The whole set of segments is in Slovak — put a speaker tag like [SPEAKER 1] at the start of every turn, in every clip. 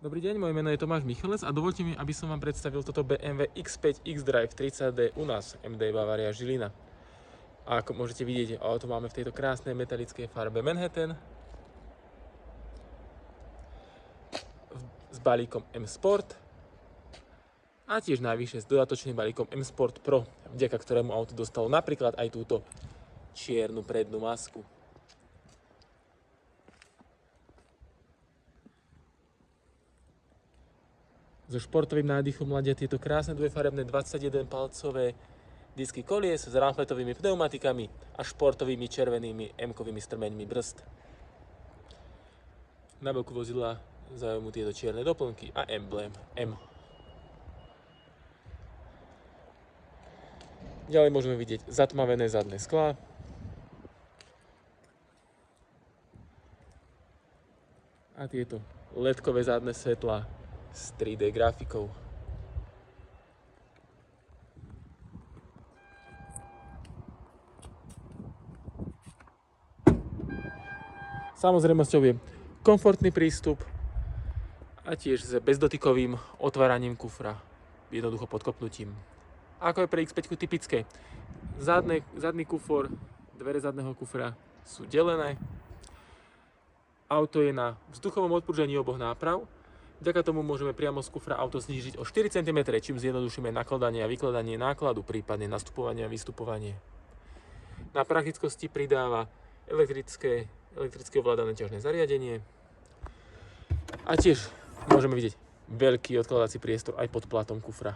[SPEAKER 1] Dobrý deň, moje meno je Tomáš Michalec a dovolte mi, aby som vám predstavil toto BMW X5 xDrive 30D u nás v MD Bavaria Žilina. A ako môžete vidieť, auto máme v tejto krásnej metalickej farbe Manhattan s balíkom M Sport a tiež najvyššie s dodatočným balíkom M Sport Pro, vďaka ktorému auto dostalo napríklad aj túto čiernu prednú masku. So športovým nádychom ladia tieto krásne dvojfarebné 21-palcové disky kolies s ramfletovými pneumatikami a športovými červenými M-kovými strmeňmi brzd. Na boku vozidla zaujímu tieto čierne doplnky a emblém M. Ďalej môžeme vidieť zatmavené zadné sklá. A tieto LED-kové zadné svetlá s 3D grafikou. Samozrejmosťou je komfortný prístup a tiež s bezdotykovým otváraním kufra, jednoducho podkopnutím. Ako je pre X5 typické, zadný kufor, dvere zadného kufra sú delené. Auto je na vzduchovom odpružení oboch náprav. Vďaka tomu môžeme priamo z kufra auto znížiť o 4 cm, čím zjednodušíme nakladanie a vykladanie nákladu, prípadne nastupovanie a vystupovanie. Na praktickosti pridáva elektrické ovládané ťažné zariadenie a tiež môžeme vidieť veľký odkladací priestor aj pod platom kufra.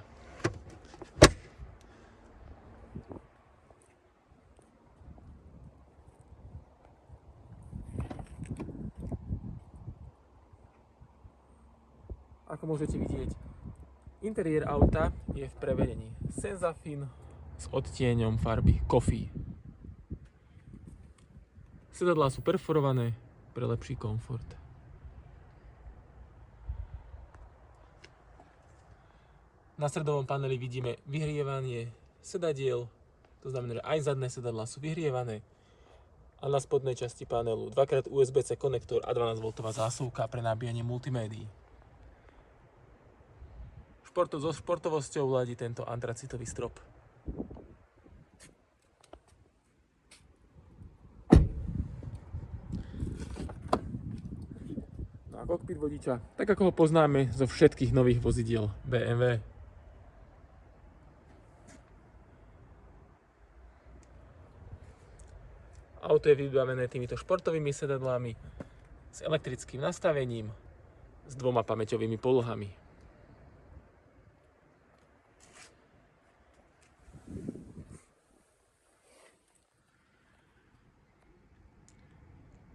[SPEAKER 1] Ako môžete vidieť, interiér auta je v prevedení Senzafin s odtieňom farby Coffee. Sedadlá sú perforované pre lepší komfort. Na stredovom paneli vidíme vyhrievanie sedadiel, to znamená, že aj zadné sedadlá sú vyhrievané. A na spodnej časti panelu 2x USB-C konektor a 12V zásuvka pre nabíjanie multimédií. So športovosťou ladí tento antracitový strop. No a kokpit vodiča, tak ako ho poznáme zo všetkých nových vozidiel BMW. Auto je vybavené týmito športovými sedadlami s elektrickým nastavením s 2 pamäťovými polohami.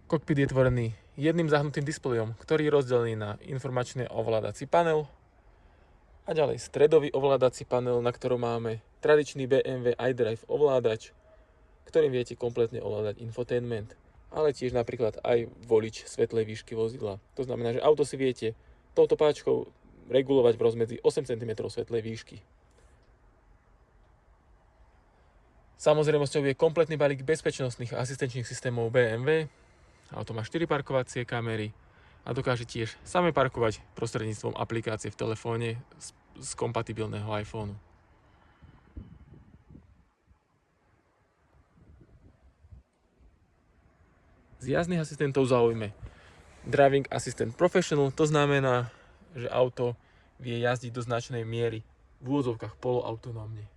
[SPEAKER 1] Kokpit je tvorený jedným zahnutým displejom, ktorý je rozdelený na informačný ovládací panel a ďalej stredový ovládací panel, na ktorom máme tradičný BMW iDrive ovládač, ktorým viete kompletne ovládať infotainment, ale tiež napríklad aj volič svetlej výšky vozidla. To znamená, že auto si viete touto páčkou regulovať v rozmedzi 8 cm svetlej výšky. Samozrejmosťou je kompletný balík bezpečnostných a asistenčných systémov BMW. Auto má 4 parkovacie kamery a dokáže tiež same parkovať prostredníctvom aplikácie v telefóne z kompatibilného iPhoneu. Z jazdných asistentov zaujme Driving Assistant Professional, to znamená, že auto vie jazdiť do značnej miery v úvodzovkách poloautonómne.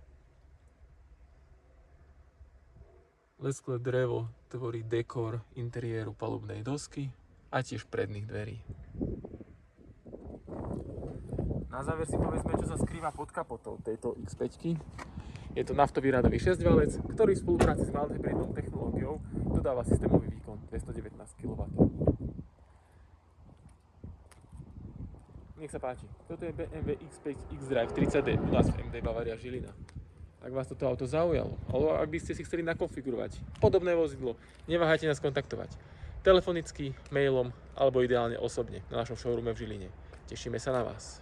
[SPEAKER 1] Lesklé drevo tvorí dekor interiéru palubnej dosky a tiež predných dverí. Na záver si povedzme, čo sa skrýva pod kapotou tejto X5. Je to naftový radový 6-valec, ktorý v spolupráci s mild hybridnou technológiou dodáva systémový výkon 219 kW. Nech sa páči, toto je BMW X5 xDrive 30D u nás v MD Bavaria Žilina. Ak vás toto auto zaujalo, alebo ak by ste si chceli nakonfigurovať podobné vozidlo, neváhajte nás kontaktovať telefonicky, mailom alebo ideálne osobne na našom showroome v Žiline. Tešíme sa na vás.